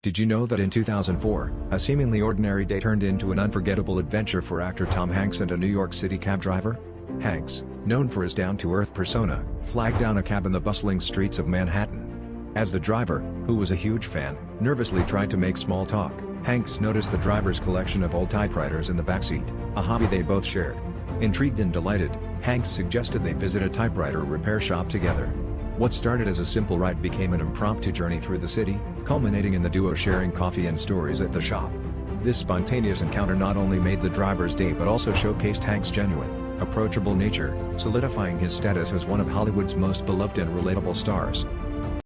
Did you know that in 2004, a seemingly ordinary day turned into an unforgettable adventure for actor Tom Hanks and a New York City cab driver? Hanks, known for his down-to-earth persona, flagged down a cab in the bustling streets of Manhattan. As the driver, who was a huge fan, nervously tried to make small talk, Hanks noticed the driver's collection of old typewriters in the backseat, a hobby they both shared. Intrigued and delighted, Hanks suggested they visit a typewriter repair shop together. What started as a simple ride became an impromptu journey through the city, culminating in the duo sharing coffee and stories at the shop. This spontaneous encounter not only made the driver's day but also showcased Hanks' genuine, approachable nature, solidifying his status as one of Hollywood's most beloved and relatable stars.